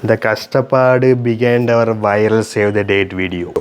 The കഷ്ടപ്പാട് began our viral save the date video.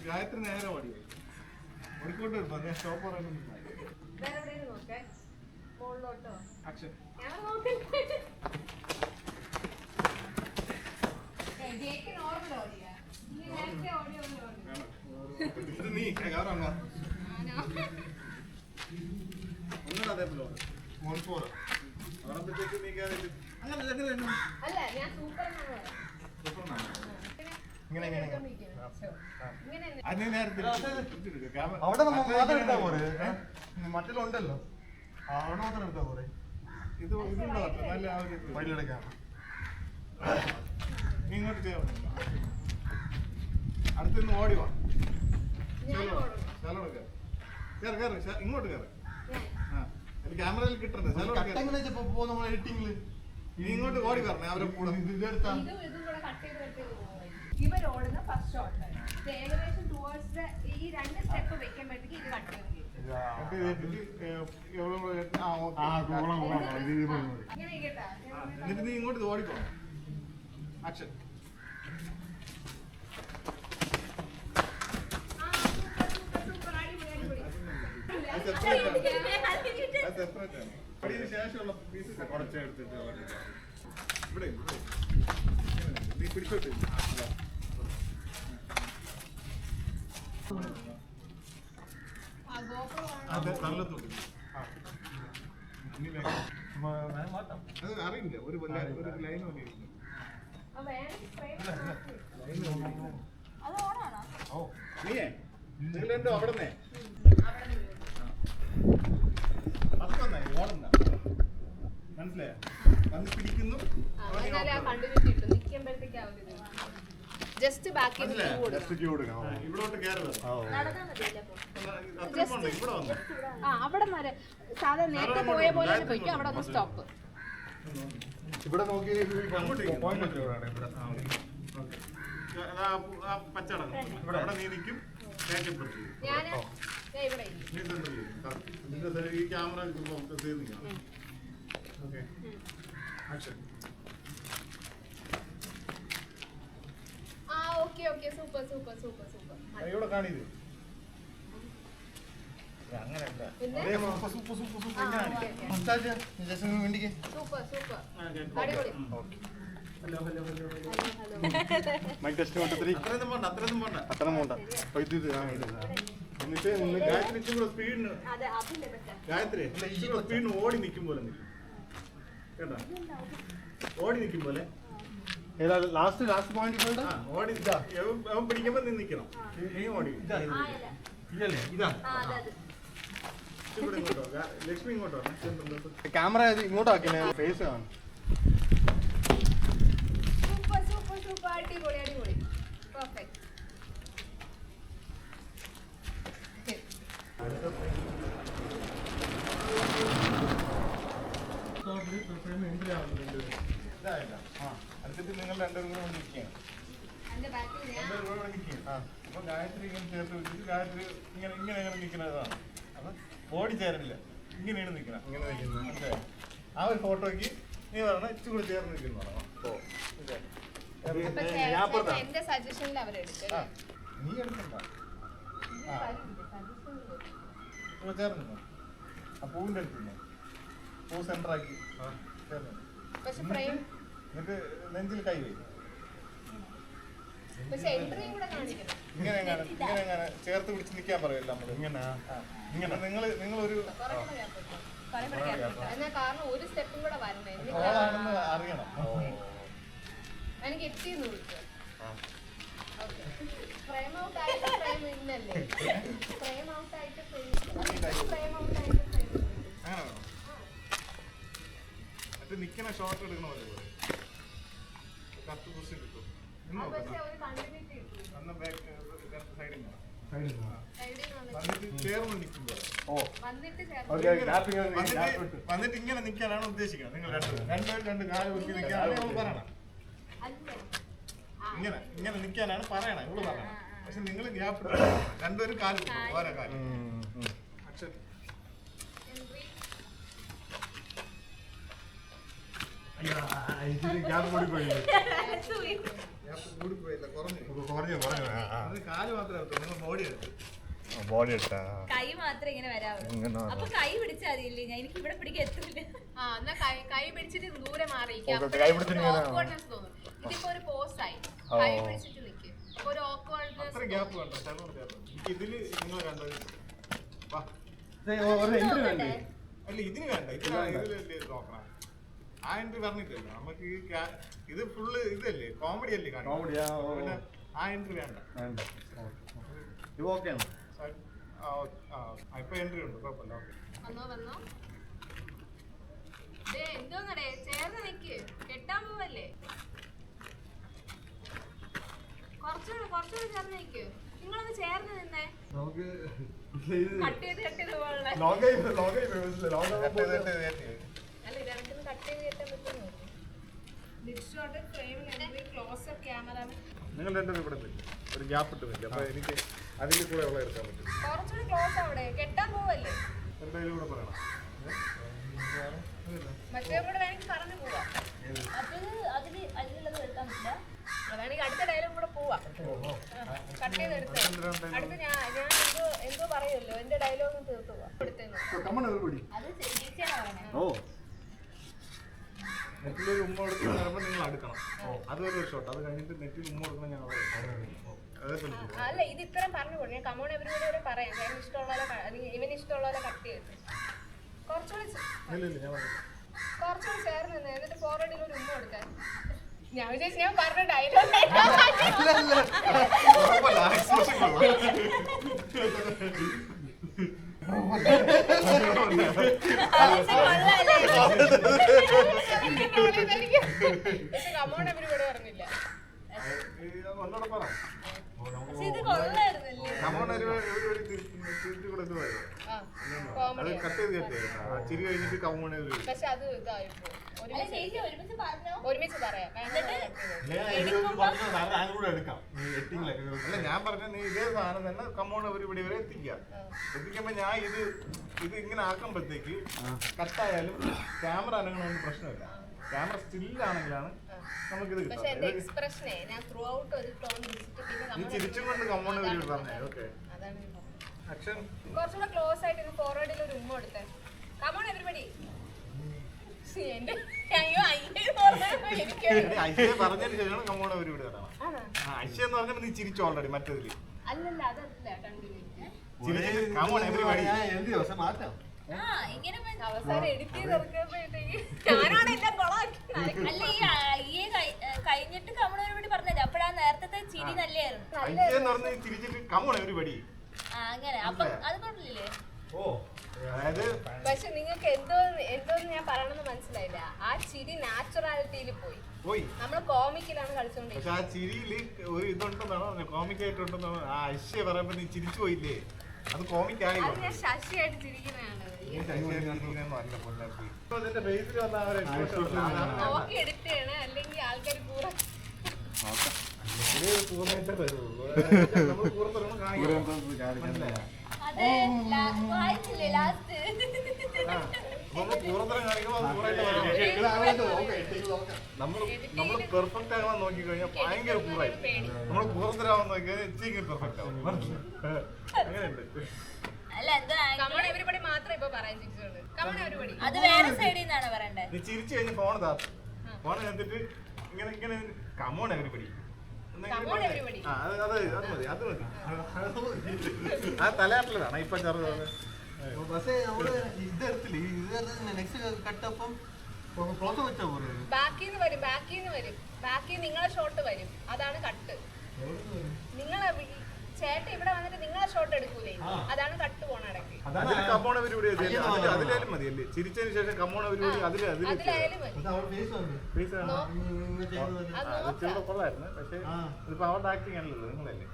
Gayathri നേരെ ഓടി ഓടിക്കൊണ്ട് സ്റ്റോപ്പ് നീ കയറാണോ ഒന്നും അതേപോലെ മോൺഫോർ അവിടത്തേക്ക് നീ കയറിയിട്ട് അവിടെ മാത്രം എടുത്താ പോരെ മറ്റുണ്ടല്ലോ അവിടെ മാത്രം എടുത്താ പോരെ ഇത് നല്ല വഴിയിലെടുക്കാം നീ ഇങ്ങോട്ട് ചെയ്യാം അടുത്തുനിന്ന് ഓടി വാ ഇങ്ങോട്ട് കയറി ക്യാമറയിൽ കിട്ടണ്ടേ നമ്മൾ എഡിറ്റിംഗില് നീ ഇങ്ങോട്ട് ഓടി പറഞ്ഞേ അവരെ കൂടെ ഇതെടുത്താ ഇവരോടുന്ന ഫസ്റ്റ് ഷോട്ട് ഏകദേശം ടുവേർഡ്സ് ഈ രണ്ട് സ്റ്റെപ്പ് വെക്കുമ്പോഴത്തേക്ക് ഇത് കട്ട് എന്നിട്ട് നീ ഇങ്ങോട്ട് ഓടിക്കോ ആക്ഷൻ ശേഷമുള്ള പീസ് കുറച്ചെടുത്തിട്ട് ഇവിടെ നീ പിടിച്ചോട്ട് അതെ നല്ല തൊട്ട് അത് അറിയില്ല ഒരു ലൈൻ ഓ നീയേ നിങ്ങളുണ്ടോ അവിടെ ഓടണ്ട മനസ്സിലായോ വന്ന് പിടിക്കുന്നു ജസ്റ്റ് ബാക്കി ഇവിടോട്ട് അവിടെ വരെ സാധാരണ നേരത്തെ പോയ പോലെ പോയിക്കും അവിടെ ഒന്ന് സ്റ്റോപ്പ് ഇവിടെ നോക്കി പച്ചടക്കം ഇവിടെ നീ നിൽക്കും ഞാൻ ഇവിടെ ഈ camera okay action okay okay super super super super ഇവിടെ കാണിയത് അങ്ങനെയല്ല സൂപ്പർ സൂപ്പർ സൂപ്പർ അടിപൊളി hello hello hello mic test അത്രയൊന്നും പോണ്ട എന്നിട്ട് ഗായത്രി ഇച്ചിരി സ്പീഡിന് ഗായത്രി ഇച്ചിരി സ്പീഡിന് ഓടി നിൽക്കും പോലെ നിൽക്കും കേട്ടോ ഓടി നിൽക്കും പോലെ ലാസ്റ്റ് പോയിന്റ് ഓടി അവൻ പിടിക്കുമ്പോ നീ നിൽക്കണം നീ ഓടി ഇല്ലല്ലേ ഇതാ ഇങ്ങോട്ടോ ലക്ഷ്മി ഇങ്ങോട്ടോ ക്യാമറ ഇങ്ങോട്ടോ ആക്കിനെ ഫേസ് കാണും സൂപ്പർ സൂപ്പർ സൂപ്പർ അടിപൊളി അടിപൊളി പെർഫെക്റ്റ് അടുത്തിട്ട് നിങ്ങൾ രണ്ടുപേരും കൂടെ നിൽക്കുകയാണ് അപ്പൊ ഗായത്രി ഇങ്ങനെ ചേർത്ത് വെച്ചിട്ട് ഗായത്രി ഇങ്ങനെ നിൽക്കുന്നതാണ് അപ്പൊ ഓടി ചേരണില്ല ഇങ്ങനെയാണ് നിൽക്കണം ഇങ്ങനെ നിൽക്കുന്നത് മനസ്സിലായോ ആ ഒരു ഫോട്ടോയ്ക്ക് നീ പറഞ്ഞ ഇച്ചിരി കൂടെ ചേർന്ന് നിൽക്കുന്നു നീ എടുക്കണ്ട ചേർന്നിട്ടോ ആ പൂവിന്റെ അടുത്തുണ്ടോ പൂ സെന്റർ ആക്കി ചേർന്നു പക്ഷെ ഫ്രെയിം എന്നിട്ട് നെഞ്ചിൽ കൈ വയ്ക്കും. പക്ഷെ എൻട്രിയും കൂടെ കാണിക്കണം. ഇങ്ങനെ ചേർത്ത് പിടിച്ച് നിൽക്കാൻ പറയല്ല നമ്മള്. ഇങ്ങനെ നിങ്ങളൊരു എന്നാ കാരണം ഒരു സ്റ്റെപ്പും കൂടെ വരണേ. ആളാണെന്ന് അറിയണം. എനിക്ക് എത്തിയെന്ന് വിളിച്ചു. ഫ്രെയിം ഔട്ട് ആയിട്ട് ഫ്രെയിം ഇന്നല്ലേ? ഫ്രെയിം ഔട്ട് ആയിട്ട് ഫ്രെയിം ഔട്ട് ആയിട്ട് അങ്ങനെ വേണം. മറ്റേ നിൽക്കണ ഷോട്ട് എടുക്കണ പോലെ കത്ത് കുറിച്ച് കിട്ടും. പക്ഷെ ഒരു കണ്ടിന്യൂറ്റി കിട്ടും. വന്നിട്ട് ചേർന്ന് നിൽക്കുമ്പോൾ വന്നിട്ട് വന്നിട്ട് ഇങ്ങനെ നിൽക്കാനാണ് ഉദ്ദേശിക്കുന്നത്. നിങ്ങൾ രണ്ട് കാല് കുത്തി നിൽക്കാനാണ് നമ്മൾ പറയണം. ഇങ്ങനെ നിൽക്കാനാണ് പറയണം. ഇവിടെ പറയണം. പക്ഷെ നിങ്ങൾ ഗ്യാപ്പ് രണ്ടുപേരും കാല് ഓരോ കാല്. അക്ഷരം ഗ്യാപ്പ് കൂടിപ്പോയില്ല. കുറഞ്ഞു കാല് മാത്രമേ എടുത്തു. നിങ്ങൾ ബോഡി എടുത്തു. ബോഡി എടുത്താ കൈ മാത്രമേ ഇങ്ങനെ വരാവൂ. അപ്പൊ കൈ പിടിച്ചാൽ മതിയില്ലേ? ഞാൻ എനിക്ക് ഇവിടെ പിടിക്കാൻ എത്തില്ല. എന്നാ കൈ പിടിച്ചിട്ട് ദൂരെ മാറി കൈ പിടിച്ചിട്ട് തോന്നും. ഇതിപ്പോ ഒരു പോസായി കൈ പിടിച്ചിട്ട് നിൽക്കും. അപ്പൊ ഒരു ഓക്വേർഡ്നെസ്. അത്ര ഗ്യാപ്പ് വേണ്ട. ഇതില് നിങ്ങൾ കണ്ടത് അല്ല ഇതിന് വേണ്ട. ഇതിലല്ലേ നോക്കണം. ആ എൻട്രി പറഞ്ഞിട്ടല്ലോ നമുക്ക്. ഇത് ഫുള്ള് ഇതല്ലേ കോമഡി അല്ലേ കാണിക്കും. ആ എൻട്രി വേണ്ട. ഇപ്പൊ എൻട്രി ഉണ്ട്. കുഴപ്പമില്ല. വന്നോ എന്തോന്നടേ ചേർന്ന് നിക്ക്. കെട്ടാൻ പോവല്ലേ? കുറച്ചുകൂടെ ചേർന്ന് നിക്ക്. നിങ്ങളൊന്ന് ചേർന്ന് നിന്നേ. കട്ട് ചെയ്ത് പോകാനുള്ള അല്ല ഇതെനിക്കൊന്ന് കട്ട് ചെയ്ത് കെട്ടാൻ പറ്റുമോ? ലിപ് ഷോട്ട് ഫ്രെയിമിൽ ക്ലോസപ്പ് ക്യാമറ. നിങ്ങൾ രണ്ടുപേരും ഇവിടെ ഒരു ഗ്യാപ്പ് ഇട്ട് നിൽക്കുക. അപ്പൊ എനിക്ക് അതിൽ കൂടെ ഉള്ള എടുക്കാൻ പറ്റും. കുറച്ചുകൂടി ക്ലോസ് അവിടെ കെട്ടാൻ പോവല്ലേ? എന്തായാലും കൂടെ പറയണം. മറ്റേ കൂടെ വേണമെങ്കിൽ പറഞ്ഞു പോവാം. അതിലുള്ളത് എടുക്കാൻ പറ്റില്ല. അതാണെങ്കിൽ അടുത്ത ഡയലോഗ് കൂടെ പോവാം. കട്ട് ചെയ്ത് എടുത്ത് അടുത്ത് ഞാൻ എന്തോ പറയുമല്ലോ. എന്റെ ഡയലോഗ് തീർത്തു പോവാം. അത് ചേച്ചിയാണ് പറയണേ. നെറ്റിലൊരു ഉമ്മ കൊടുക്കുന്ന നിങ്ങൾ അടുക്കണം. അതൊരു ഷോട്ട്. അത് കഴിഞ്ഞിട്ട് നെറ്റിൽ ഉമ്മ കൊടുക്കണം. ഞാൻ അല്ല ഇത് ഇത്രയും പറഞ്ഞു കൊടുക്കും. ഞാൻ കമോൺ എവരിവിടെ വരെ പറയാം. ഇവന് ഇഷ്ടമുള്ള കട്ട് ചെയ്ത് കുറച്ചുകൂടി ചേർന്ന് നിന്ന് എന്നിട്ട് ഫോർവേഡിൽ ഒരു ഉമ്മ കൊടുക്കാൻ. ഞാൻ വിചാരിച്ചു ഞാൻ പറഞ്ഞ ഡയലോഗ് പക്ഷെ കമോൺ എവരിവിടെ പറഞ്ഞില്ല. ഒന്നോടെ പറ. ഇത് കൊള്ളായിരുന്നല്ലേ? അത് കട്ട് ചെയ്ത് ചിരി കഴിഞ്ഞിട്ട് കമ്മൂണ്. പക്ഷെ അത് ഇതായിപ്പോ ചേച്ചി ഒരുമിച്ച് പറഞ്ഞോ. ഒരുമിച്ച് പറയാം. അല്ല ഞാൻ പറഞ്ഞ നീ ഇതേ സാധനം തന്നെ കമ്മൂണ് ഇവിടെ വരെ എത്തിക്കുമ്പോ ഞാൻ ഇത് ഇങ്ങനെ ആക്കുമ്പോഴത്തേക്ക് കട്ടായാലും ക്യാമറ അനങ്ങണമെന്ന് പ്രശ്നമില്ല. ക്യാമറ സ്റ്റില്ലാണെങ്കിലാണ് നമുക്കിത് കിട്ടുന്നത്. എക്സ്പ്രഷനെ ഞാൻ ത്രൂ ഔട്ട് ഒരു ടോൺ പിടിച്ചിട്ട് നീ ചിരിച്ചും കൊണ്ട് കമ്മൂണ് ഇവിടെ പറഞ്ഞേ. Okay action. കുറച്ചുകൂടെ ക്ലോസ് ആയിട്ട് ഫോർവേഡിൽ ഒരു ഉമ്മ കൊടുത്തേ. Come on everybody. ഐശ്വര്യ പറഞ്ഞതിന് ശേഷമാണ് കമ്മൂണ് ഇവിടെ വരണം. ഐശ്വര്യ എന്ന് പറഞ്ഞപ്പോ നീ ചിരിച്ചു ഓൾറെഡി. മറ്റേതില് അല്ലല്ല അതല്ല കണ്ടിന്യൂ കമ്മൂൺ എവരിബഡി. അവസാനം എഡിറ്റ് ചെയ്ത് ഇറക്കുമ്പോഴത്തേക്ക് ഞാനാണ് എല്ലാം കൊളാക്കി. അല്ല ഈ കഴിഞ്ഞിട്ട് കമ്മണോട് പറഞ്ഞത് അപ്പഴാ നേരത്തെ ചിരി നല്ലായിരുന്നു. ചിരിച്ചിട്ട് കമ്മൂൺ എവരിബഡി. അങ്ങനെ അപ്പൊ അത് പറഞ്ഞില്ലേ? പക്ഷെ നിങ്ങൾക്ക് എന്തോന്ന് ഞാൻ പറയണമെന്ന് മനസ്സിലായില്ല. ആ ചിരി നാച്ചുറാലിറ്റിയിൽ പോയി. നമ്മള് കോമിക്കിലാണ് കളിച്ചോണ്ടിരിക്കുന്നത്. പക്ഷെ ആ ചിരിയില് ഒരു ഇതുണ്ടെന്നാണോ കോമിക്കായിട്ടുണ്ടെന്നാണോ ആ ഐശ്വര്യ പറയുമ്പോ നീ ചിരിച്ചു പോയില്ലേ? അത് കോമിക്കായി. അത് ഞാൻ ശശിയായിട്ട് ചിരിക്കുന്നതാണ്. നോക്കി എഡിറ്റ് ചെയ്യണേ അല്ലെങ്കിൽ ആൾക്കാർ കൂറ അതെ വായിച്ചില്ലേ ലാസ്റ്റ്? നമ്മള് പെർഫെക്റ്റ് ആകാൻ നോക്കി കഴിഞ്ഞാൽ ഭയങ്കര കൂറായി. നമ്മള് പൂർത്തരാവാൻ നോക്കി കഴിഞ്ഞാൽ ഇച്ചിരി പെർഫെക്റ്റ് ആവും. അങ്ങനെയുണ്ട്. എവരിബഡി മാത്രം ഇപ്പൊ പറയാൻ ചിരിച്ചോണ്ട്. അത് വേറെ സൈഡിൽ നിന്നാണ് പറയണ്ടേ? നീ ചിരിച്ചു കഴിഞ്ഞ് ഫോൺ താ. ഫോൺ എടുത്തിട്ട് ഇങ്ങനെ ഇങ്ങനെ come on everybody Come on, everybody. അത് മതി ആ തലയാട്ടിലാണ് ഇപ്പൊ ചെറുത് പക്ഷേ നമ്മള് ഇതെടുത്തില്ല ഇത് നെക്സ്റ്റ് കട്ടപ്പം ക്ലോസ് വെച്ചാ പോലെ ബാക്കിന്ന് വരും ബാക്കി നിങ്ങളെ ഷോട്ട് വരും, അതാണ് കട്ട്. നിങ്ങളെ ചേട്ടൻ ഇവിടെ വന്നിട്ട് നിങ്ങളെ ഷോട്ട് എടുക്കൂലേ, അതാണ് കട്ട് പോണ ഇടയ്ക്ക്. കമോൺ എവരിബഡി അതിലായാലും മതിയല്ലേ, ചിരിച്ചതിന് ശേഷം കമോൺ എവരിബഡി അതിലായാലും മതി. കൊള്ളായിരുന്നു. പക്ഷെ ഇതിപ്പോ അവരുടെ ആക്ടിങ് അല്ലല്ലോ, നിങ്ങളല്ലേ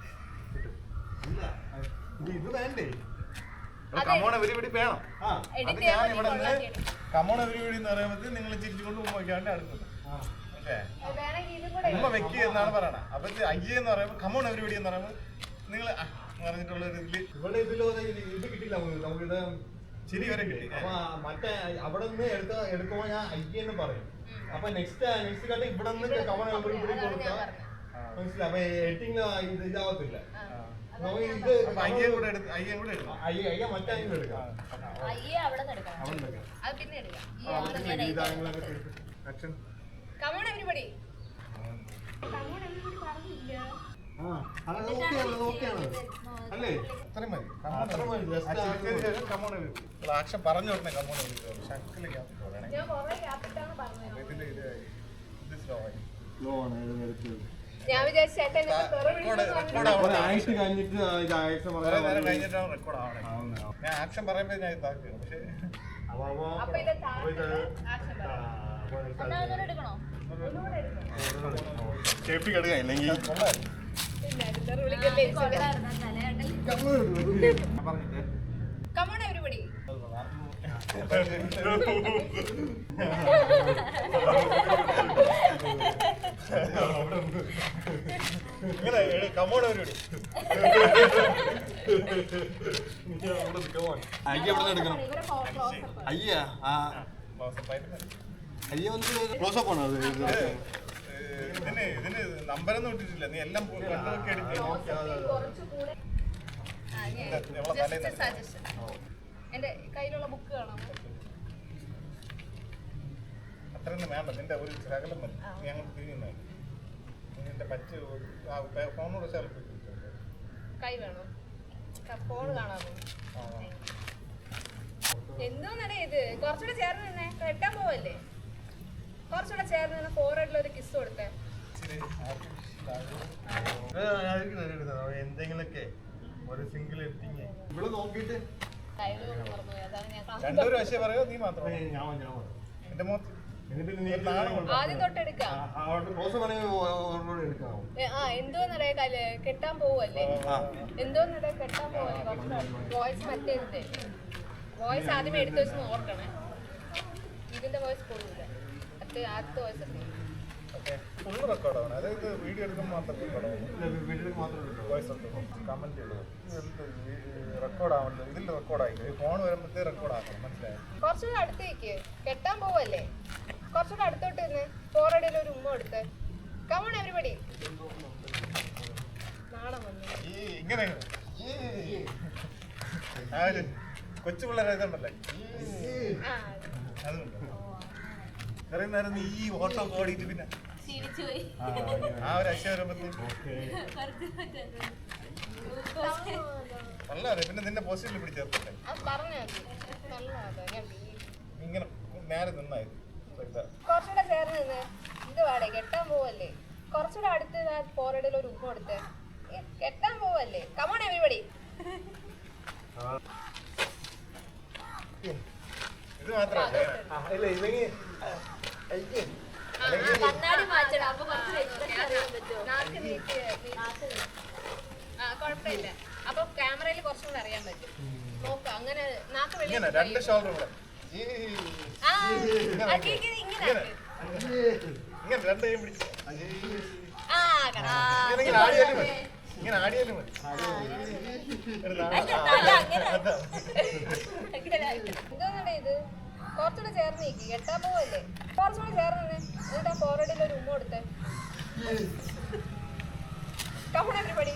ഇത് വേണ്ടേ കമോൺ എവരിബഡി വേണം. അത് ഞാൻ ഇവിടെ നിന്ന് കമോൺ വേണമെങ്കിൽ എവരിബഡി എന്ന് പറയുമ്പോൾ നിങ്ങൾ ചിരിച്ചുകൊണ്ട് ഉമ്മ വയ്ക്കാണ്ട് അടുക്കുന്നത് ഇതും കൂടെ ഉമ്മ വെക്കുക എന്നാണ് പറയണത്. അപ്പൊ അയ്യ എന്ന് പറയുമ്പോൾ കമോൺ എവരിബഡി എന്ന് പറയുമ്പോൾ നിങ്ങൾ പറഞ്ഞിട്ടുള്ള ഒരു ഇതില് ഇവിടെ ഇതിലോ ഇത് കിട്ടില്ല നമുക്കിത് ചിരി വരെ കിട്ടി. അപ്പൊ മറ്റേ അവിടെ നിന്ന് എടുക്കുമ്പോ ഞാൻ അയ്യെന്ന് പറയും. അപ്പൊ നെക്സ്റ്റ് കട്ട് ഇവിടെ നിന്ന് കവണ ഇവിടെ കൊടുക്കാം, മനസ്സിലായി. അപ്പൊ എഡിറ്റിംഗ് ഇത് ഇതാവത്തില്ല. ഇത് അയ്യ കൂടെ എടുക്കണം. അയ്യ മറ്റേ അയ്യ എടുക്കാം. അയ്യേ അവിടെ നിന്ന് എടുക്കണം. അവിടെ എടുക്കാം. അത് പിന്നെ എടുക്കാം. Action. Come on, everybody. Come on, everybody പറഞ്ഞില്ല. അത് ഓക്കെയാണ് അല്ലേ? അത്രയും മതി. അത്ര മതി. കമോൺ എവരിബഡി ആക്ഷൻ പറഞ്ഞു കൊടുക്കണേ. കമോൺ എവരിബഡി ശക്കലിക്കകത്ത് പറയണേ. ഞാൻ കുറേ ഗ്യാപ്പിട്ടാണ് പറഞ്ഞത്. ഇതിന്റെ ഇത് സ്ലോ ആയി. ലോ ആണ് ഇത് എടുത്തത്. ഞാൻ വിചാരിച്ചു ചേട്ടൻ എന്നെ തെറി വിളിക്കുമെന്ന് പറഞ്ഞിട്ട് ആയിട്ട് കഴിഞ്ഞിട്ട് ഇത് ആക്ഷൻ കുറെ നേരം കഴിഞ്ഞിട്ടാണ് റെക്കോർഡ് ആവണേ. ഞാൻ ആക്ഷൻ പറയുമ്പോ ഞാൻ ഇതാക്കുക. പക്ഷേ അപ്പൊ ഇത് താഴെ ആക്ഷൻ പറയാം. എന്നാ ഒന്നുകൂടെ എടുക്കണോ? ഒന്നുകൂടെ എടുക്കണം. സേഫ്റ്റി എടുക്കാം ഇല്ലെങ്കിൽ പിന്നെ അത് തെറി വിളിക്കല്ലേ ഈശ്വരാ. കൊള്ളായിരുന്നു തലയാട്ടൽ. ഞാൻ പറഞ്ഞിട്ട് Come on, everybody. ഇങ്ങനെ കമോൺ എവരിബഡി അയ്യ എവിടെ നിന്ന് എടുക്കണം? ഇവരെ close up. അയ്യ അയ്യ ഒന്ന് ക്ലോസ് അപ്പ് ആണോ അത്? ഇതിന് നമ്പരൊന്നും ഇട്ടിട്ടില്ല. നീ എല്ലാം കണ്ടൊക്കെ കുറച്ചുകൂടെ ജസ്റ്റ് സജഷൻ. എന്റെ കയ്യിലുള്ള ബുക്ക് കാണാം. അത്രയൊന്നും വേണ്ട. നിന്റെ ഒരു ശകലം മതി. നീ അങ്ങോട്ട് തിരിയുന്ന നിന്റെ പറ്റ് ഫോണോട് സെൽഫി കൈ വേണോ? ഫോൺ കാണാമോ? എന്തോന്നടേ ഇത്? കുറച്ചുകൂടെ ചേർന്ന് നിന്നെ കെട്ടാൻ പോവല്ലേ? കുറച്ചുകൂടെ ചേർന്ന് നിന്ന് ഫോർവേഡിൽ ഒരു കിസ് കൊടുത്തേ. എന്തെങ്കിലൊക്കെ ഒരു സിംഗിൾ എഡിറ്റിങ് ഇവിടെ നോക്കിയിട്ട് ഡയലോഗ് മറന്നുപോയി, അതാണ് ഞാൻ class രണ്ടൊരു വശം പറയോ നീ മാത്രം ഞാൻ എന്റെ മോത്ത് എന്നിട്ട് നീ ആദ്യം തൊട്ടെടുക്കാം. അവിടെ ക്ലോസ് വേണമെങ്കിൽ എടുക്കാമോ? എന്തോന്നടേ കെട്ടാൻ പോവല്ലേ? എന്തോന്നടേ കെട്ടാൻ പോവല്ലേ? വോയിസ് മറ്റേതിന്റെ വോയിസ് ആദ്യമേ എടുത്തു വെച്ച് ഓർക്കണേ. ഇതിന്റെ വോയിസ് കൊള്ളൂല. ആദ്യത്തെ വോയിസ് ഒക്കെ ഫുള്ള് റെക്കോർഡ് ആവണം. അതായത് വീഡിയോ എടുക്കുമ്പോൾ മാത്രം റെക്കോർഡ് ആവും. വീട്ടിൽ മാത്രം എടുക്കാം. വോയിസ് ഉണ്ട് കമന്റ് ചെയ്തത് റെക്കോർഡ് ആവണ്ടോ? ഇതിൽ റെക്കോർഡ് ആയില്ല. ഈ ഫോൺ വരുമ്പോഴത്തേ റെക്കോർഡ് ആക്കണം. മനസ്സിലായോ? കുറച്ചുകൂടെ അടുത്തേക്ക് കെട്ടാൻ പോവല്ലേ? കുറച്ചുകൂടെ അടുത്തോട്ട് നിന്ന് ഫോർവേഡിൽ ഒരു ഉമ്മ എടുത്ത്. Come on, everybody. നാണം വന്നു. ഈ ഇങ്ങനെ ആ ഒരു കൊച്ചു പിള്ളേരെ ഇതുണ്ടല്ലേ ആ, അതുണ്ട്. ഇത്രയും നേരം നീ ഈ ഓട്ടോ ഓടിയിട്ട് പിന്നെ ക്ഷീണിച്ചു പോയി. ആ ഒരു അശ്വ വരുമ്പോഴത്തേക്ക് കുറച്ച് പറ്റുന്നു. നല്ലതാണ്. പിന്നെ നിന്റെ പോസിറ്റീവിൽ പിടിച്ചേർത്തല്ലേ അത് പറഞ്ഞാ മതി. നല്ലതാ. ഞാൻ ഇങ്ങനെ നേരെ നിന്നായിരുന്നു. കുറച്ചുകൂടെ ചേർന്ന് നിന്ന് ഇത് വാടേ കെട്ടാൻ പോവല്ലേ? കുറച്ചുകൂടെ അടുത്ത് ഫോർവേഡിൽ ഒരു ഉമ്മ കൊടുത്ത്. കെട്ടാൻ പോവല്ലേ? Come on, everybody. ഇത് മാത്രമല്ല ഇല്ല ഇല്ലെങ്കിൽ കണ്ണാടി മാറ്റണം. അപ്പൊ കുറച്ച് വ്യക്തത അറിയാൻ പറ്റുമോ? നാക്ക് നീട്ടി കുഴപ്പമില്ല. അപ്പൊ ക്യാമറയിൽ കുറച്ചും കൂടെ അറിയാൻ പറ്റും. നോക്കാം. അങ്ങനെ നാക്ക് വെളിയിൽ ഇങ്ങനെ രണ്ട് ഷോൾഡർ കൂടെ ഇങ്ങനെ ഇങ്ങനെ രണ്ട് കൈ പിടിച്ച് ആ ഇങ്ങനെ ആടിയാലും മതി. ഇങ്ങനെ ആടിയാലും മതി. എന്തോന്നടേ ഇത്? കുറച്ചുകൂടെ ചേർന്ന് നിൽക്കി കെട്ടാൻ പോവല്ലേ? കുറച്ചുകൂടെ ചേർന്ന് നിന്ന് എന്നിട്ട് ഫോർവേഡിൽ ഒരു ഉമ്മ കൊടുത്ത്. Come on, everybody.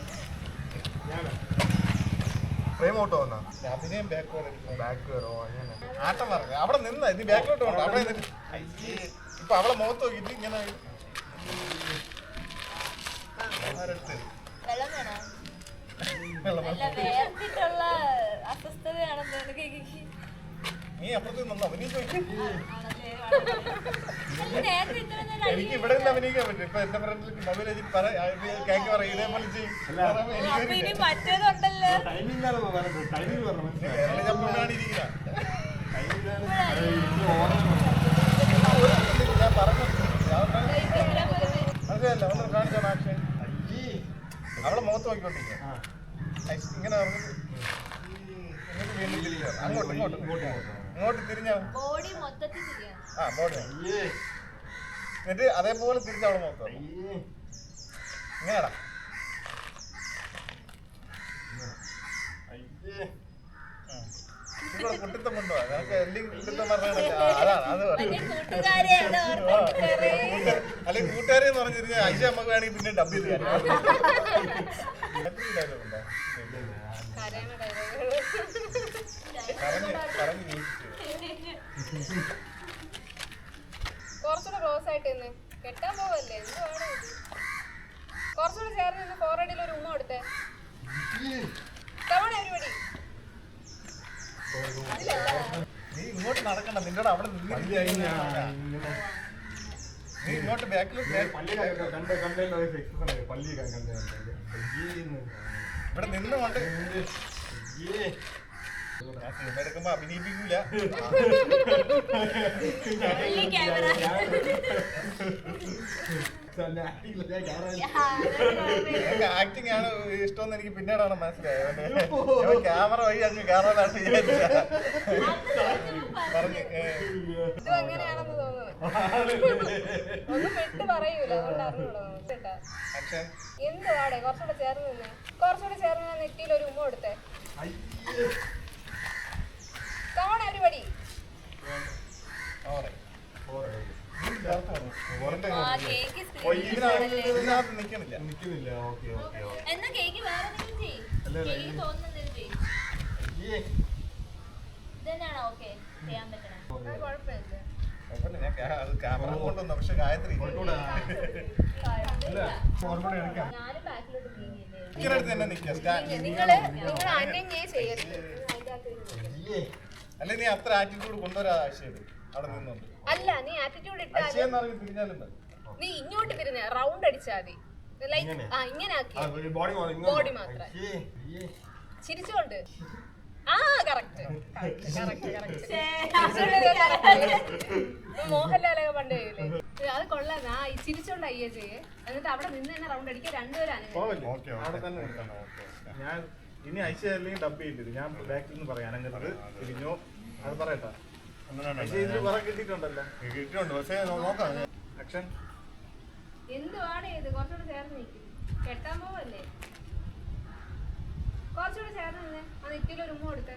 Frame out വന്നാ അഭിനയം ബാക്ക് ബാക്ക് വരോ അങ്ങനെ ആട്ടം പറഞ്ഞു അവിടെ നിന്ന് നീ ബാക്കിലോട്ട് വേണ്ട. അവിടെ നിന്നിട്ട് ഇപ്പൊ അവളെ മുഖത്ത് നോക്കിയിട്ട് ഇങ്ങനെ വെള്ളം വേണോ? അല്ല വേർത്തിട്ടുള്ള അസ്വസ്ഥതയാണെന്ന് എനിക്ക് നീ അപ്പുറത്ത് നിന്നോ അഭിനയിച്ച് നോക്കി. ആണല്ലേ? അല്ല, നേരത്തെ ഇത്ര നേരം എനിക്ക് ഇവിടെ നിന്ന് അഭിനയിക്കാൻ പറ്റും. ഇപ്പൊ എന്റെ ഫ്രണ്ടിൽ മൊബൈൽ കേക്ക് പറയും ഇതേപോലെ ചെയ്യും. അപ്പൊ ഇനി മറ്റേതുണ്ടല്ലോ. ഞാൻ പറഞ്ഞു മനസ്സിലല്ല ഒന്ന് കാണിച്ചോ ആക്ഷൻ. അവളെ മുഖത്ത് നോക്കിക്കൊണ്ടിരിക്കുക ഇങ്ങനെ പറഞ്ഞിട്ട് ഇങ്ങോട്ട് വീണ്ടും തിരിക്കുക. അങ്ങോട്ട് ഇങ്ങോട്ട് ഇങ്ങോട്ട് തിരിഞ്ഞോ. ബോഡി മൊത്തത്തിൽ തിരിയാണ്. ആ ബോഡി എന്നിട്ട് അതേപോലെ തിരിച്ച് അവളെ മുഖത്ത് ഇങ്ങനെടാ. ഇവിടെ കുട്ടിത്തം കൊണ്ടുപോവാ നിനക്ക് എല്ലാം കുട്ടിത്തം പറഞ്ഞാൽ അതാണ് അത് മറ്റേ കൂട്ടുകാരെയാണ് ഓർമ്മ. അല്ലെങ്കിൽ കൂട്ടുകാരെ എന്ന് പറഞ്ഞിരുന്ന ഐഷ നമുക്ക് വേണമെങ്കിൽ പിന്നെ ഡബ് ചെയ്ത് കാര്യം കരയണ ഡയലോഗുകൾ. കുറച്ചുകൂടെ ക്ലോസ് ആയിട്ട് നിന്ന് കെട്ടാൻ പോവല്ലേ എന്തുവാണ് ഇത്? കുറച്ചുകൂടെ ചേർന്ന് നിന്ന് ഫോർവേഡിൽ ഒരു ഉമ്മ കൊടുത്തേ. തവണ ഒരുപടി നീ ഇങ്ങോട്ട് നടക്കണ്ട നിന്നോട് അവിടെ നിന്ന് നീ ഇങ്ങോട്ട് ബാക്കിലോട്ട് ഇവിടെ നിന്നുകൊണ്ട് ഞാൻ സിനിമ എടുക്കുമ്പോ അഭിനയിപ്പിക്കൂല. വലിയ ക്യാമറ. എനിക്ക് ആക്ടിങ് ആണ് ഇഷ്ടമെന്ന് എനിക്ക് പിന്നീടാണ് മനസ്സിലായത്. ക്യാമറ വഴി അങ്ങ് കയറാനാണ് വിചാരിച്ച പറഞ്ഞു. ഇതും അങ്ങനെയാണെന്ന് തോന്നുന്നു. ഒന്നും വിട്ട് പറയൂല അതുകൊണ്ട് അറിഞ്ഞൂടാ കേട്ടാ. ആക്ഷൻ എന്തുവാടെ കുറച്ചുകൂടെ ചേർന്ന് നിന്ന് കുറച്ചുകൂടെ ചേർന്ന് നിന്ന് നെറ്റിയിൽ ഒരു ഉമ്മ കൊടുത്തേ. തവണ ഒരുപടി ആ കേക്ക് ഇതിനകത്ത് നിക്കണില്ല. എന്നാ കേക്ക് വേറെ എന്തെങ്കിലും ചെയ്യും. കേക്ക് തോന്നുന്നെന്തെങ്കിലും ചെയ്യും. ഇതന്നെയാണോ ഓക്കെ ചെയ്യാൻ പറ്റണേ? അത് കുഴപ്പമില്ല. കുഴപ്പമില്ല, ഞാൻ ക്യാമറ കൊണ്ടുവന്നു. പക്ഷെ ഗായത്രി ഞാനും ബാക്കിലോട്ട് നീങ്ങിയില്ലേ. ഇങ്ങനെ അടുത്ത് തന്നെ നിൽക്കാം. നിങ്ങള് അന്യേ ചെയ്യരുത്. അല്ലെ നീ അത്ര ആറ്റിറ്റ്യൂഡ് കൊണ്ടുവരാ ആശയത് അവിടെ നിന്നുണ്ട്. അല്ല നീ ആറ്റിറ്റ്യൂഡ് ഇട്ടാൽ ആശയെന്ന് പറഞ്ഞ് തിരിഞ്ഞാലുണ്ട്. നീ ഇങ്ങോട്ട് തിരിഞ്ഞ റൗണ്ട് അടിച്ചാ മതി. ലൈക്ക് ആ ഇങ്ങനെ ആക്കി ബോഡി മാത്രം ചിരിച്ചോണ്ട്. ആ കറക്റ്റ് മോഹൻലാലൊക്കെ പണ്ട് ചെയ്യില്ലേ അത് കൊള്ളാം. ആ ചിരിച്ചോണ്ട് അയ്യേ ചെയ്യേ എന്നിട്ട് അവിടെ നിന്ന് തന്നെ റൗണ്ട് അടിക്കുക രണ്ടുപേരാണ്. അവിടെ തന്നെ നിൽക്കണം. ഞാൻ ഇനി ഐശ അല്ലെങ്കിൽ ഡബ് ചെയ്തിട്ട് ഞാൻ ബാക്കിൽ നിന്ന് പറയാം അനങ്ങരുത് തിരിഞ്ഞോ അത് പറയട്ടാ. ഇതിൽ പറ കിട്ടിയിട്ടുണ്ടല്ലോ. കിട്ടിയിട്ടുണ്ട് പക്ഷേ നോക്കാം. ആക്ഷൻ എന്തുവാണ് ഇത്? കുറച്ചുകൂടെ ചേർന്ന് നിൽക്കും. കെട്ടാൻ പോവല്ലേ? കുറച്ചുകൂടെ ചേർന്ന് നിന്നേ. ആ നെറ്റിയിൽ ഒരു ഉമ്മ കൊടുത്തേ.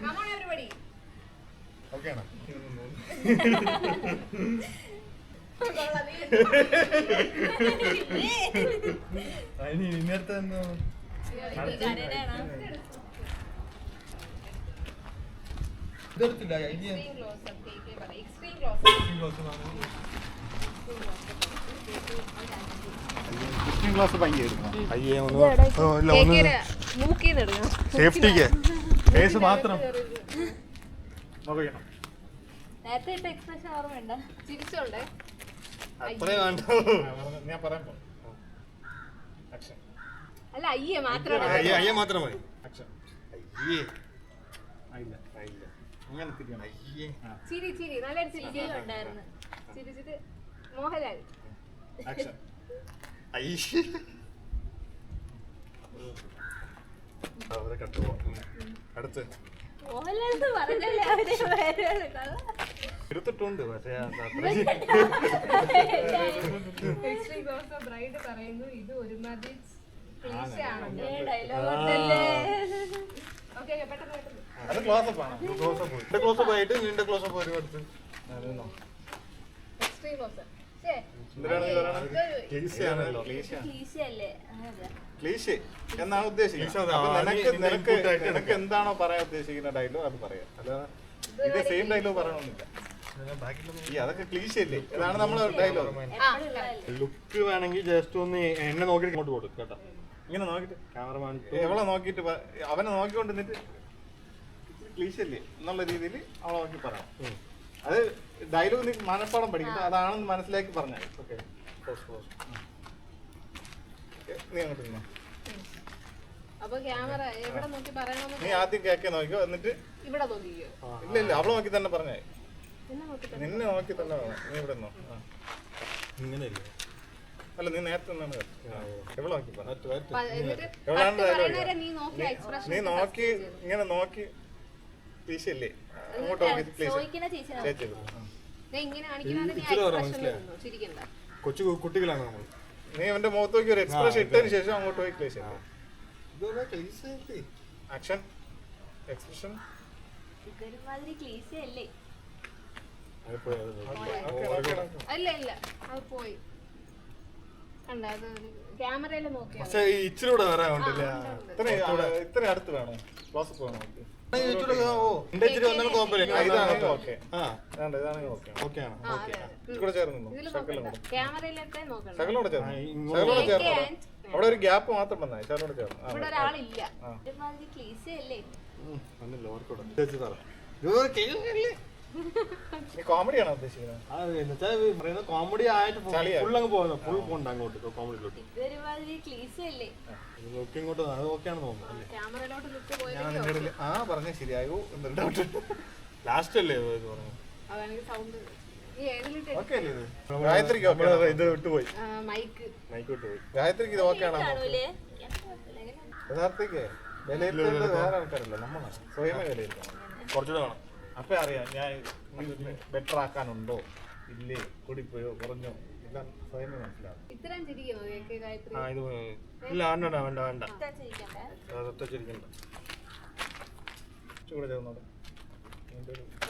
Come on everybody. ഓക്കെയാണോ? ഇന്നത്തെ ഇതെടുത്തില്ല എക്സ്ട്രീം ക്ലോസ് അപ്പ് കേക്ക് പറ. എക്സ്ട്രീം ക്ലോസ് ഗ്ലാസ് പയ്യെ എടുക്കണം. കേക്കിന് മൂക്കിന്ന് എടുക്കണം. സേഫ്റ്റിക്ക് കേസ് മാത്രം നോക്കണം. നേരത്തെ ഇട്ട എക്സ്പ്രഷൻ ഓർമ്മയുണ്ടോ? ചിരിച്ചോണ്ടേ. അത്രേ കണ്ടോ ഞാൻ പറയാൻ പോ. ആക്ഷൻ അല്ല അയ്യേ മാത്രം അയ്യേ മാത്രം മതി. ആക്ഷൻ അയ്യേ ആയില്ല ആയില്ല അങ്ങനെ തിരിയണം. അയ്യേ ചിരി ചിരി നല്ലൊരു ചിരി ഉണ്ടായിരുന്നു. ചിരിച്ചിട്ട് മോഹൻലാൽ. ആക്ഷൻ അയ്യേ അവരെ കട്ടുപോ. അടുത്ത് മോഹൻലാൽ പറഞ്ഞല്ലേ അവര് വേറെ എടുത്തിട്ടുണ്ട് പക്ഷേ എക്സ്ട്രീം ക്ലോസ് ബ്രൈഡ് പറയുന്നു ഇത് ഒരുമാതിരി ക്ലീശയാണല്ലോ. ഡയലോഗ് ഉണ്ടല്ലേ. ഓക്കെ പെട്ടെന്ന് പെട്ടെന്ന്. അത് ക്ലോസപ്പ് ആണ്. ക്ലോസപ്പ് എന്റെ ക്ലോസപ്പ് ആയിട്ട് നിന്റെ ക്ലോസപ്പ് ഒരു അടുത്ത് എക്സ്ട്രീം ക്ലോസ് ശേ ക്ലീശയാണല്ലോ. ക്ലീശയല്ലേ? ക്ലീശ എന്നാണ് ഉദ്ദേശിക്കുന്നത്. അപ്പൊ നിനക്ക് എന്താണോ പറയാൻ ഉദ്ദേശിക്കുന്ന ഡയലോഗ് അത് പറയാം. അല്ലാതെ ഇത് സെയിം ഡയലോഗ് പറയണമെന്നില്ല. ഈ അതൊക്കെ ക്ലീശ അല്ലേ, ഇതാണ് നമ്മളെ ഡയലോഗ്. ലുക്ക് വേണമെങ്കിൽ ജസ്റ്റ് ഒന്ന് എന്നെ നോക്കിയിട്ട് ഇങ്ങോട്ട് കൊടുക്കും കേട്ടോ. ഇങ്ങനെ നോക്കിട്ട് ക്യാമറമാൻ എവളെ നോക്കിയിട്ട് അവനെ നോക്കിക്കൊണ്ട് നിന്നിട്ട് ക്ലീശ അല്ലേ എന്നുള്ള രീതിയിൽ അവളെ നോക്കി പറയാം. അത് ഡയലോഗ് നീ മനപ്പാടം പഠിക്കട്ടെ, അതാണെന്ന് മനസ്സിലാക്കി പറഞ്ഞാൽ. ഓക്കെ, നീ അങ്ങോട്ട് നിന്നോ. അപ്പൊ ക്യാമറ എവിടെ നോക്കി പറയണമെന്ന് നീ ആദ്യം കേക്കെ നോക്കിയോ, എന്നിട്ട് ഇവിടെ നോക്കിക്കോ. ഇല്ല അവളെ നോക്കി തന്നെ പറഞ്ഞേ. എന്നെ നോക്കി നിന്നെ നോക്കി തന്നെ വേണം. നീ ഇവിടെ നിന്നോ. ഇങ്ങനെയല്ലേ? അല്ല, നീ നേരത്തെ നിന്നാണ് എവളെ നോക്കി പറ. എന്നിട്ട് എവളാണ് പറയുന്നവരെ നീ നോക്കി എക്സ്പ്രഷൻ നീ നോക്കി ഇങ്ങനെ നോക്കി ക്ലീശല്ലേ, അങ്ങോട്ട് നോക്കി ക്ലീശ ചോദിക്കുന്ന ചേച്ചി ചേച്ചി. ഞാൻ ഇങ്ങനെ കാണിക്കണത് നീ എക്സ്പ്രഷൻ ചിരിക്കണ്ട. കൊച്ചു കുട്ടികളാണ് നമ്മൾ. നീ അവന്റെ മുഖത്ത് നോക്കി ഒരു എക്സ്പ്രഷൻ ഇട്ടതിന് ശേഷം അങ്ങോട്ട് പോയി ക്ലീശ. Action, expression. ഇതൊരുമാതിരി ക്ലീശയല്ലേ? അല്ല അത് പോയി കണ്ട. അത് ക്യാമറയിൽ നോക്കിയാ പക്ഷെ ഇച്ചിരി കൂടെ വരാൻ ഉണ്ടല്ലേ? ഇത്ര അടുത്ത് വേണം, ക്ലോസ് പോകണം. ഇതാണെങ്കിൽ ഓക്കെ, ഇതാണെങ്കിൽ ഓക്കെ. ഓക്കെയാണ്. കൂടെ ചേർന്ന് ഇതിൽ ശകലം നോക്കണ്ട, ക്യാമറയിലൊക്കെ നോക്കണ്ട. ശകലോടെ ചേർന്ന് ശകലോടെ ചേർന്ന് അവിടെ ഒരു ഗ്യാപ്പ് മാത്രം വന്നാൽ ശകലോടെ ചേർന്ന്. ഇവിടെ ഒരാളില്ല. ഒരുമാതിരി ക്ലീശയല്ലേ? നീ കോമഡിയാണോ ഉദ്ദേശിക്കുന്നത്? കോമഡി ആയിട്ട് ഫുൾ അങ്ങ് പോകുന്നു. ഫുൾ പോകണ്ട അങ്ങോട്ട് കോമഡിയിലോട്ട്. ഇതൊരുമാതിരി ക്ലീശയല്ലേ? നോക്കി ഇങ്ങോട്ട് അത് ഓക്കെയാണ് തോന്നുന്നു. ക്യാമറയിലോട്ട് ലുക്ക് ഞാൻ പോയി. നിന്റെ ഇടയിൽ പറഞ്ഞ ശരിയായോ എന്നൊരു ഡൗട്ട്. ലാസ്റ്റ് അല്ലേ ഇത് പറഞ്ഞു? അതാണെങ്കിൽ സൗണ്ട് ഈ ഏതിലിട്ട് ഓക്കെ അല്ലേ ഇത്? ഗായത്രിക്ക് ഓക്കെ ഇത് വിട്ടുപോയി, മൈക്ക് മൈക്ക് വിട്ടുപോയി. ഗായത്രിക്ക് ഇത് ഓക്കെ ആണോ? കാണൂലേ? എനിക്ക് കുഴപ്പമില്ല. എങ്ങനെ? യഥാർത്ഥിക്ക് വിലയിരുത്തേണ്ടത് വേറെ ആൾക്കാരല്ല, നമ്മളാണ് സ്വയമേ വിലയിരുത്തണം. കുറച്ചുകൂടെ വേണം. അപ്പൊ അറിയാം ഞാൻ ബെറ്റർ ആക്കാനുണ്ടോ ഇല്ലേ, കൂടിപ്പോയോ കുറഞ്ഞോ, എല്ലാം സ്വയമേ മനസ്സിലാവും. ഇത്രയും ചിരിക്കുന്നു കേക്ക് ഗായത്രി. ഇത് ഇല്ല, വേണ്ട ഇതാ ചിരിക്കണ്ടേ? ചിരിക്കണ്ട. കൂടെ ചേർന്നോടെ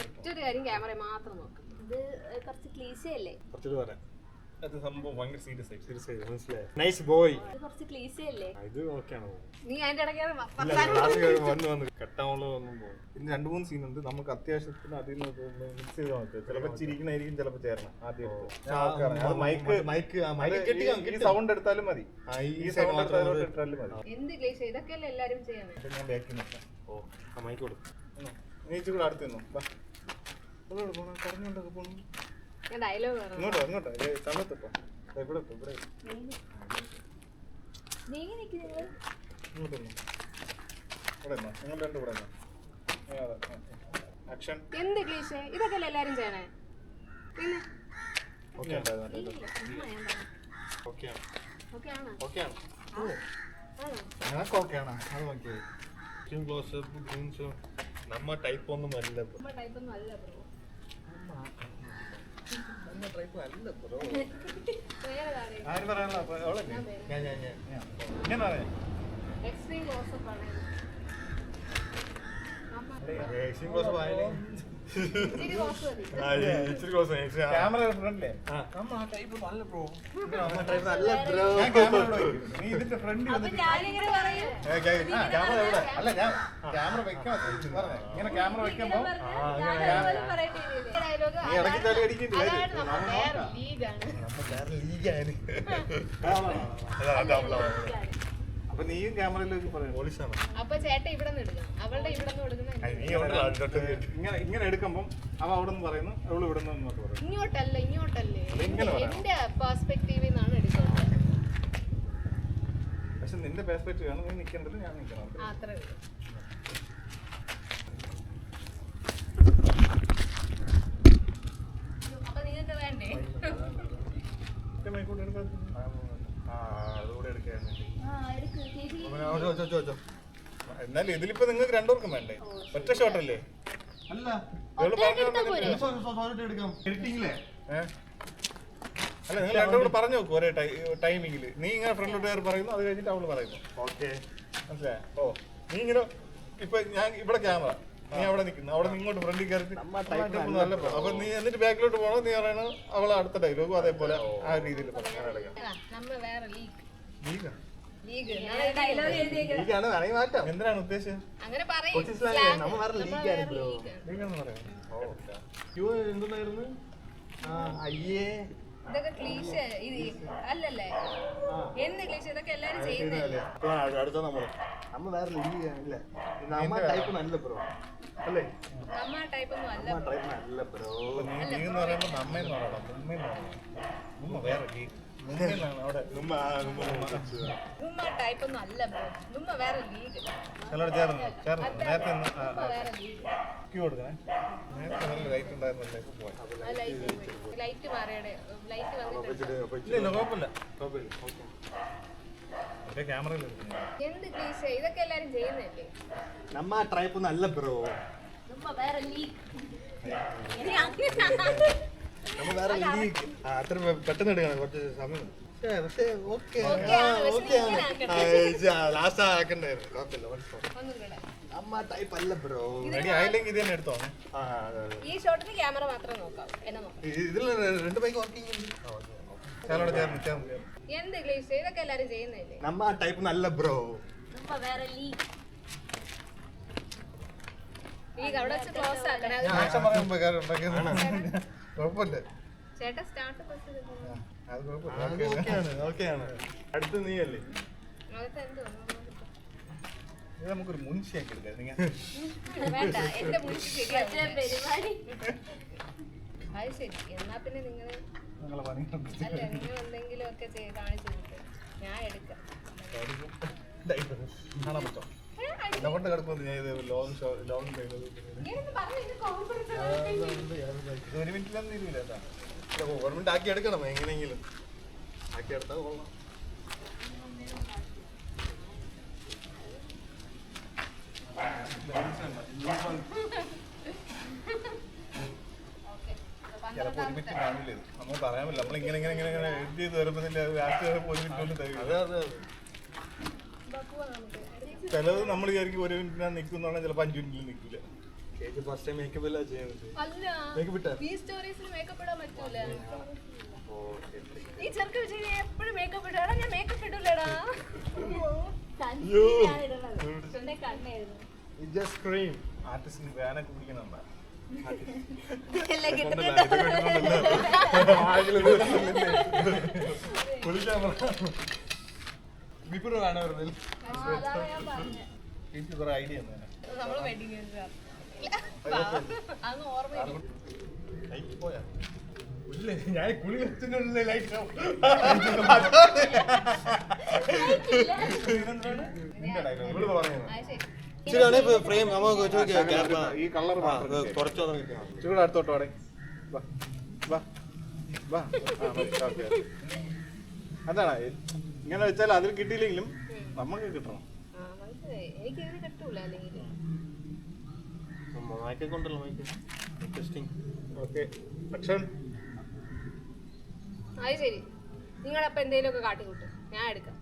ഒറ്റൊരു കാര്യം ക്യാമറ മാത്രം നോക്കും. ഇത് കുറച്ച് ക്ലീശയല്ലേ? കുറച്ചുകൂടെ പറയാം. അത് സംഭവം ഭയങ്കര സീരിയസ് ആയി. സീരിയസ് മനസ്സിലായി. Nice boy. ഇത് കുറച്ച് ക്ലീശയല്ലേ? ഇത് ഓക്കെയാണ്. നീ അതിന്റെ ഇടയ്ക്ക് വന്ന് കെട്ടാമുള്ള ഒന്നും പോകും. പിന്നെ 2-3 സീനുണ്ട്, നമുക്ക് അത്യാവശ്യത്തിന് അതിൽ നിന്ന് മിക്സ് ചെയ്ത് നോക്കുക. ചിലപ്പോൾ ചിരിക്കണായിരിക്കും, ചിലപ്പോൾ ചേരണം. ആദ്യം മൈക്ക് സൗണ്ട് എടുത്താലും മതി, ഈ സൗണ്ട് എടുത്താലും മതി. എന്ത് ക്ലേശ ഇതൊക്കെയല്ലേ എല്ലാരും ചെയ്യണേ. അപ്പൊ ഞാൻ ബാക്കിൽ നിൽക്കാം. ഓ മൈക്ക് കൊടുക്കും. നീ ഇച്ചിരി കൂടെ അടുത്ത് നിന്നോ. പറഞ്ഞോണ്ടൊക്കെ പോണു. ഞാൻ ഡയലോഗ് പറഞ്ഞു. ഇങ്ങോട്ടോ സമയത്തിട്ടോ ഇവിടെ ഇവിടെ നീങ്ങി നിൽക്ക് നിങ്ങള്. ഇങ്ങോട്ട് നിന്നോ. ഇവിടെ നിന്നോ, നിങ്ങൾ രണ്ടും ഇവിടെ നിന്നോ. ആക്ഷൻ. എന്ത് ക്ലേശ ഇതൊക്കെയല്ലേ എല്ലാരും ചെയ്യണേ. പിന്നെ ഓക്കെ ഉണ്ടായിരുന്നു. ഓക്കെയാണ്. ഓക്കെയാണ്. ഓക്കെയാണ്. നിനക്ക് ഓക്കെയാണോ? അത് നോക്കിയത് ക്ലോസപ്പ് ഗ്രീൻസ് നമ്മ ടൈപ്പ് ഒന്നും അല്ല. നമ്മുടെ ടൈപ്പ് ഒന്നും അല്ല ബ്രോ. വേറെ കാര്യം ആര് പറയാനുള്ള അവളല്ലേ? ഞാൻ ഇങ്ങനെ പറയാം. എക്സ്ട്രീം ക്ലോസപ്പ് ആണ്. ഇച്ചിരി ക്ലോസ് മതി. ക്യാമറ ഫ്രണ്ടിലെ നീ ഇതിന്റെ ഫ്രണ്ട് അപ്പൊ ഞാനിങ്ങനെ പറയും. ക്യാമറ എവിടെ? അല്ല ഞാൻ ക്യാമറ വെക്കാൻ പറഞ്ഞേ. ഇങ്ങനെ ക്യാമറ വെക്കുമ്പോ ഞാനതുപോലെ പറയേണ്ടി വരില്ലേ? ഡയലോഗ് നീ ഇടയ്ക്ക് തല അടിക്കേണ്ടി വരും. അതാണ് നമ്മൾ വേറെ ലീഗാണ്. അപ്പൊ നീയും ക്യാമറയിലേക്ക് പറയാം. പോലീസാണ്. അപ്പൊ ചേട്ടൻ ഇവിടെ നിന്ന് എടുക്കണം, അവളുടെ ഇവിടെ നിന്ന് എടുക്കണം. ഇങ്ങനെ എടുക്കുമ്പോ അവ അവിടെ നിന്ന് പറയുന്നു, അവള് ഇവിടെ നിന്ന് ഇങ്ങോട്ട് പറയും. ഇങ്ങോട്ടല്ലേ ഇങ്ങനെ പറയാം. എന്റെ പെർസ്പെക്റ്റീവിൽ നിന്നാണ് എടുക്കുന്നത്. പക്ഷെ നിന്റെ പെർസ്പെക്റ്റീവ് ആണ്, നീ നിൽക്കേണ്ടത് ഞാൻ നിൽക്കണം. അത്രേ ഉള്ളൂ. അപ്പൊ നിങ്ങൾക്ക് വേണ്ടേ? അതുകൂടെ എടുക്കാൻ ആ, എടുക്ക്. ചേച്ചി എന്നാലും ഇതിലിപ്പോ നിങ്ങൾക്ക് രണ്ടുപേർക്കും വേണ്ടേ? ഒറ്റ ഷോട്ടല്ലേ? അല്ല ഇവള് പറഞ്ഞു എഡിറ്റിംഗിലെ അല്ല, നിങ്ങൾ രണ്ടും കൂടെ പറഞ്ഞു നോക്കും ഒരേ ടൈമിങ്ങില്. നീ ഇങ്ങനെ ഫ്രണ്ടിലോട്ട് കയറി പറയുന്നു, അത് കഴിഞ്ഞിട്ട് അവള് പറയുന്നു. ഓക്കെ. മനസ്സിലായോ? ഓ, നീ ഇങ്ങനെ ഇപ്പൊ ഞാൻ ഇവിടെ ക്യാമറ, നീ അവിടെ നിൽക്കുന്നു, അവിടെ ഇങ്ങോട്ട് ഫ്രണ്ടിൽ കയറിട്ട് നല്ല. അപ്പൊ നീ എന്നിട്ട് ബാക്കിലോട്ട് പോകണോ, നീ പറയണോ അവളെ അടുത്ത ഡയലോഗും അതേപോലെ ആ രീതിയിൽ പറയാം. നമ്മ വേറെ ലീഗ്. ലീഗ് ഡയലോഗ് എഴുതിയേക്കുന്നത് ലീഗാണ് വേണമെങ്കിൽ മാറ്റാം. എന്തിനാണ് ഉദ്ദേശം? അങ്ങനെ പറയും കൊച്ചി slang ആണ്. നമ്മ വേറെ ലീഗാണ് ബ്രോ. ലീഗെന്ന് പറയാം. ക്യൂ എന്തുന്നായിരുന്നു? അയ്യേ ഇതൊക്കെ ക്ലീശ ഇത് അല്ലല്ലേ എന്ന് ക്ലീശ ഇതൊക്കെ എല്ലാരും ചെയ്യുന്നതല്ലേ അടുത്ത നമ്മ വേറെ ലീഗാണല്ലേ. നമ്മ ടൈപ്പ് നല്ല ബ്രോ അല്ലേ? നമ്മ ടൈപ്പ് ഒന്നും അല്ല നമ്മ ടൈപ്പ് നല്ല ബ്രോ. ലീഗ് എന്ന് പറയുമ്പോൾ നമ്മയെന്ന് പറയണം, മുമ്പെന്ന് പറയണം. മുമ്പ് വേറെ ലീഗ്. മുമ്പെന്നാണ് അവിടെ. നമ്മ ടൈപ്പ് ഒന്നും അല്ല ബ്രോ. നമ്മ വേറെ ലീഗ് ചിലവിടെ ചേർന്നു നേരത്തെ നമ്മ വേറെ ലീഗ് ക്യൂ കൊടുക്കണേ. നേരത്തെ നല്ല ലൈറ്റ് ഉണ്ടായിരുന്നല്ലേ, ഇപ്പൊ പോയി. ലൈറ്റ് മാറിയടെ ലൈറ്റ് വന്നിട്ടുണ്ട് ഇല്ല കുഴപ്പമില്ല. മറ്റേ ക്യാമറയിൽ എന്ത് ക്ലീശ ഇതൊക്കെ എല്ലാരും ചെയ്യുന്നതല്ലേ നമ്മ ടൈപ്പ് നല്ല ബ്രോ. നമ്മ വേറെ ലീഗ് നമ്മ വേറെ ലീഗ്. അത്ര പെട്ടെന്ന് എടുക്കണം, കുറച്ച് സമയം. പക്ഷേ ഓക്കെ ലാസ്റ്റ് ആക്കണ്ടായിരുന്നു. കുഴപ്പമില്ല. ഒന്നും കൂടെ നമ്മ ടൈപ്പ് അല്ല ബ്രോ. റെഡി ആയില്ലെങ്കിൽ ഇത് തന്നെ എടുത്തോ. ഈ ഷോട്ടിന് ക്യാമറ മാത്രം നോക്കാം എന്നെ നോക്കാം ഇതിൽ 2 ബൈക്ക് വർക്കിംഗ് ഉണ്ട്. ചിലവിടെ ചേർന്ന് എന്ത് ക്ലീശ ഇതൊക്കെ എല്ലാരും ചെയ്യുന്നതല്ലേ നമ്മ ടൈപ്പ് നല്ല ബ്രോ. നമ്മ വേറെ ലീഗ് ഈ അവിടെ വെച്ച് ക്ലോസ് ആക്കണേ അത് ആക്ഷൻ പറയുമ്പോ കുഴപ്പമില്ല. ചേട്ടാ സ്റ്റാർട്ട് ബസ് അത് കുഴപ്പമില്ല. ഓക്കെയാണ്. അടുത്ത് നീ അല്ലേ? അകത്ത് എന്തോ ഇത് നമുക്കൊരു മുൻഷിയാക്കി എടുക്കാം. നിങ്ങൾ വേണ്ട എന്റെ മുന്നിൽ ശരിയാവും പരിപാടി അത് ശരി എന്നാ പിന്നെ നിങ്ങള് നിങ്ങളെ പണി അല്ല നിങ്ങൾ എന്തെങ്കിലും ഒക്കെ കാണിച്ചു കൊടുക്കുക ഞാൻ എടുക്കാം കാണാൻ പറ്റോ? ലോണ്ട് കിടക്കുന്നത് ഞാൻ ഇത് ലോങ് ഇങ്ങനെയൊന്നും പറഞ്ഞ് ഇത് കോൺഫിഡൻസ് ഒരു മിനിറ്റിലൊന്നും തീരുമില്ല കേട്ടോ. ഗവൺമെന്റ് ആക്കി എടുക്കണം എങ്ങനെയെങ്കിലും. ആക്കി എടുത്താൽ കൊള്ളാം. ചിലപ്പോൾ ഒരു മിനിറ്റ് കാണില്ല. ഇത് നമുക്ക് പറയാൻ പറ്റില്ല. നമ്മളിങ്ങനെ ഇങ്ങനെ ഇങ്ങനെ ഇങ്ങനെ എഡിറ്റ് ചെയ്ത് വരുമ്പോൾ ലാസ്റ്റ് ഒരു മിനിറ്റ് കൊണ്ട് തരും. ചിലത് നമ്മൾ വിചാരിക്കും ഒരു മിനിറ്റിനാണ് നിൽക്കുന്നതാണ്, ചിലപ്പോൾ 5 മിനിറ്റിൽ നിൽക്കില്ല. ചേച്ചി ഫസ്റ്റ് ടൈം മേക്കപ്പ് എല്ലാം ചെയ്യുന്നത്. അല്ല മേക്കപ്പ് ഇട്ടാ? ഈ സ്റ്റോറീസിൽ മേക്കപ്പ് ഇടാൻ പറ്റൂല ഈ ചെറുക്ക് വിജയ് എപ്പോഴും മേക്കപ്പ് ഇടാടാ ഞാൻ മേക്കപ്പ് ഇടൂലടാ എന്റെ കണ്ണായിരുന്നു ജസ്റ്റ് ക്രീം. ആർട്ടിസ്റ്റിന് വേനൊക്കെ കുടിക്കുന്നുണ്ടാ. എല്ലാം കിട്ടുന്നുണ്ട് വിപുര വേണം അതാണ് ഞാൻ പറഞ്ഞത് എനിക്ക് കുറെ ഐഡിയ ഉണ്ട്. നമ്മള് വെഡിങ് അന്ന് ഓർമ്മയില്ല പോയാ ഞാൻ കുളി വെച്ചിട്ടുള്ള ലൈറ്റ് നിന്റെ ഡയലോഗ് അത് ശരി ഫ്രെയിം ഈ കളർ കുറച്ചോ ചൂട് അടുത്തോട്ടോടെ അതാണ് ഇങ്ങനെ വെച്ചാൽ അതിൽ കിട്ടിയില്ലെങ്കിലും നമുക്ക് കിട്ടണം. മനസ്സിലായി എനിക്ക് ഇതിന് കിട്ടൂല അല്ലെങ്കിൽ കൊണ്ടല്ലോ ഇൻട്രസ്റ്റിംഗ്. Okay action. അത് ശരി നിങ്ങളപ്പോ എന്തെങ്കിലും ഒക്കെ കാട്ടിക്കൂട്ടും ഞാൻ എടുക്കാം